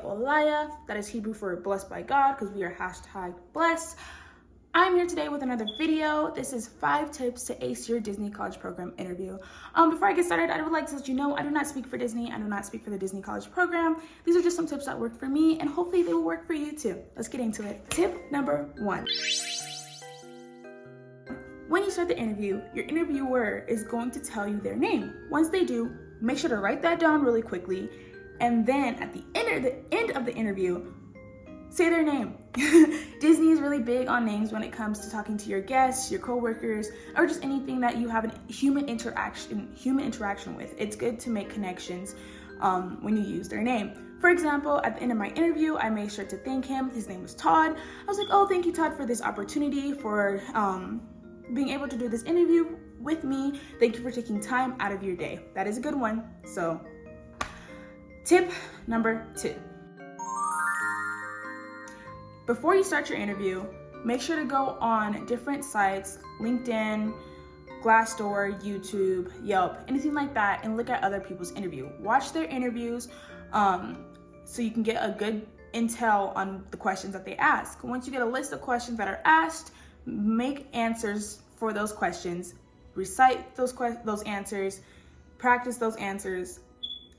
Olaya. That is Hebrew for blessed by God, because we are #blessed. I'm here today with another video. This is 5 tips to ace your Disney College Program interview. Before I get started, I would like to let you know I do not speak for Disney. I do not speak for the Disney College Program. These are just some tips that work for me, and hopefully they will work for you too. Let's get into it. Tip number 1. When you start the interview, your interviewer is going to tell you their name. Once they do, make sure to write that down really quickly, and then at the end of the interview, say their name. Disney is really big on names when it comes to talking to your guests, your coworkers, or just anything that you have a human interaction with. It's good to make connections when you use their name. For example, at the end of my interview, I made sure to thank him. His name was Todd. I was like, oh, thank you, Todd, for this opportunity, for being able to do this interview with me. Thank you for taking time out of your day. That is a good one. So, tip number 2. Before you start your interview, make sure to go on different sites, LinkedIn, Glassdoor, YouTube, Yelp, anything like that, and look at other people's interview. Watch their interviews so you can get a good intel on the questions that they ask. Once you get a list of questions that are asked, make answers for those questions, recite those answers, practice those answers,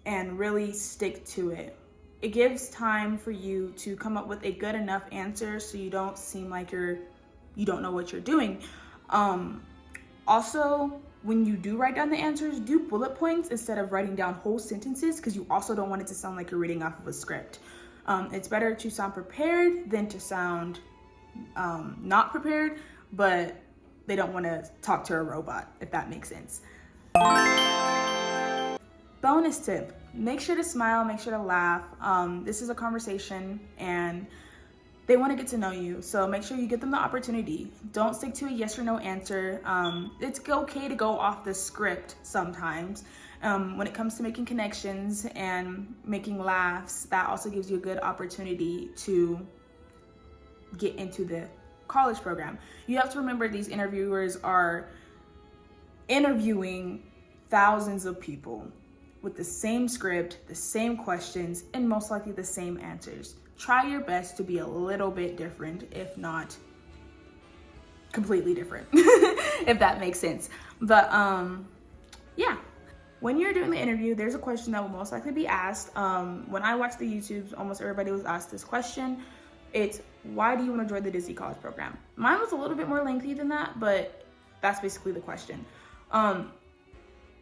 and really stick to it. It gives time for you to come up with a good enough answer so you don't seem like you don't know what you're doing. Also, when you do write down the answers, do bullet points instead of writing down whole sentences, because you also don't want it to sound like you're reading off of a script. It's better to sound prepared than to sound not prepared, but they don't want to talk to a robot, if that makes sense. Bonus tip, make sure to smile, make sure to laugh. This is a conversation and they want to get to know you, so make sure you give them the opportunity. Don't stick to a yes or no answer. It's okay to go off the script sometimes. When it comes to making connections and making laughs, that also gives you a good opportunity to get into the college program. You have to remember these interviewers are interviewing thousands of people with the same script, the same questions, and most likely the same answers. Try your best to be a little bit different, if not completely different, if that makes sense. But yeah, when you're doing the interview, there's a question that will most likely be asked. When I watched the YouTubes, almost everybody was asked this question. It's, why do you want to join the Disney College Program? Mine was a little bit more lengthy than that, but that's basically the question.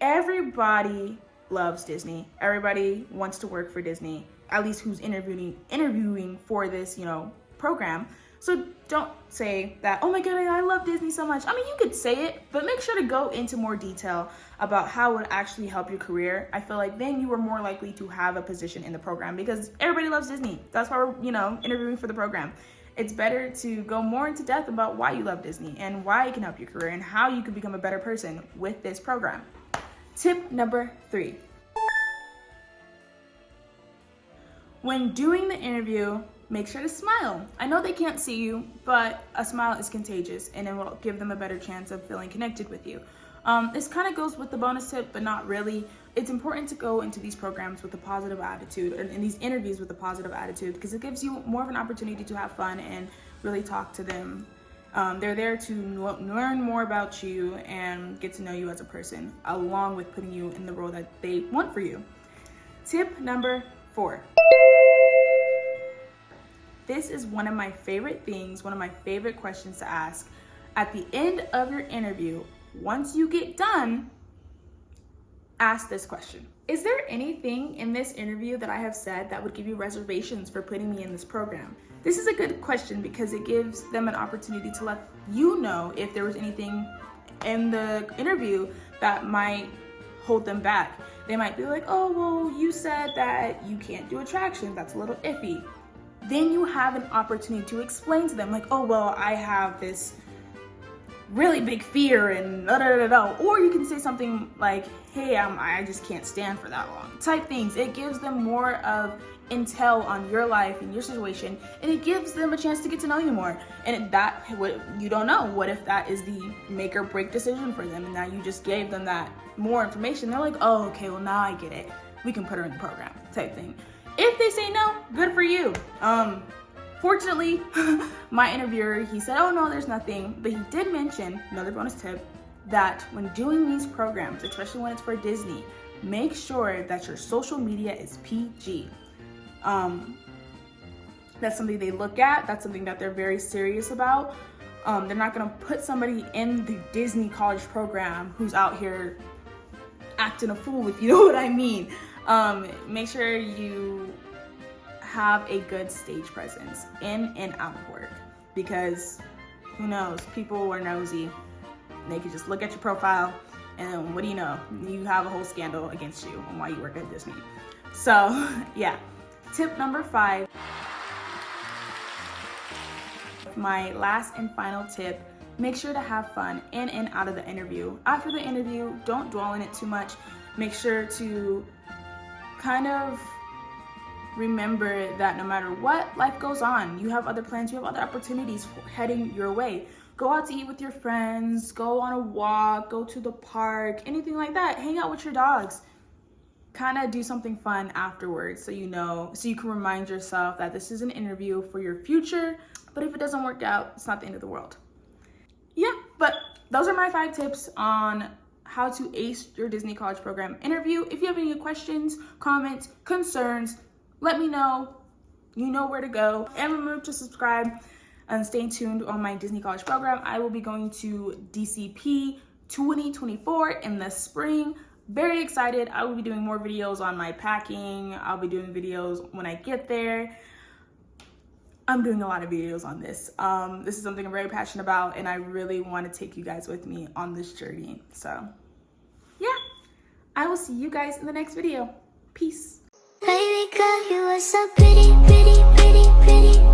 Everybody loves Disney. Everybody wants to work for Disney, at least who's interviewing for this, program. So don't say that, oh my God, I love Disney so much. I mean, you could say it, but make sure to go into more detail about how it would actually help your career. I feel like then you are more likely to have a position in the program, because everybody loves Disney. That's why we're, interviewing for the program. It's better to go more into depth about why you love Disney and why it can help your career and how you can become a better person with this program. Tip number 3. When doing the interview, make sure to smile. I know they can't see you, but a smile is contagious and it will give them a better chance of feeling connected with you. This kind of goes with the bonus tip, but not really. It's important to go into these programs with a positive attitude, or in these interviews with a positive attitude, because it gives you more of an opportunity to have fun and really talk to them. They're there to learn more about you and get to know you as a person, along with putting you in the role that they want for you. Tip number 4. This is one of my favorite things, one of my favorite questions to ask. At the end of your interview, once you get done, ask this question. Is there anything in this interview that I have said that would give you reservations for putting me in this program? This is a good question because it gives them an opportunity to let you know if there was anything in the interview that might hold them back. They might be like, oh, well, you said that you can't do attractions. That's a little iffy. Then you have an opportunity to explain to them, like, oh, well, I have this really big fear and da-da-da-da. Or you can say something like, hey, I just can't stand for that long, type things. It gives them more of intel on your life and your situation, and it gives them a chance to get to know you more. And what you don't know, what if that is the make or break decision for them, and now you just gave them that more information. They're like, oh, okay, well, now I get it. We can put her in the program, type thing. If they say no, good for you. Fortunately, my interviewer, he said, oh no, there's nothing. But he did mention, another bonus tip, that when doing these programs, especially when it's for Disney, make sure that your social media is PG. That's something they look at. That's something that they're very serious about. They're not gonna put somebody in the Disney college program who's out here acting a fool, if you know what I mean. Make sure you have a good stage presence in and out of work, because who knows, people are nosy. They could just look at your profile and then what do you know? You have a whole scandal against you on why you work at Disney. So yeah, tip number 5. My last and final tip, make sure to have fun in and out of the interview. After the interview, don't dwell on it too much. Make sure to kind of remember that no matter what, life goes on. You have other plans, you have other opportunities heading your way. Go out to eat with your friends, go on a walk, go to the park, anything like that. Hang out with your dogs. Kind of do something fun afterwards so you know, so you can remind yourself that this is an interview for your future. But if it doesn't work out, it's not the end of the world. Yeah, but those are my 5 tips on how to ace your Disney College Program interview. If you have any questions, comments, concerns, let me know. You know where to go. And remember to subscribe and stay tuned on my Disney College Program. I will be going to DCP 2024 in the spring. Very excited. I will be doing more videos on my packing. I'll be doing videos when I get there. I'm doing a lot of videos on this. This is something I'm very passionate about, and I really want to take you guys with me on this journey. So yeah, I will see you guys in the next video. Peace. Baby girl, you are so pretty, pretty, pretty, pretty.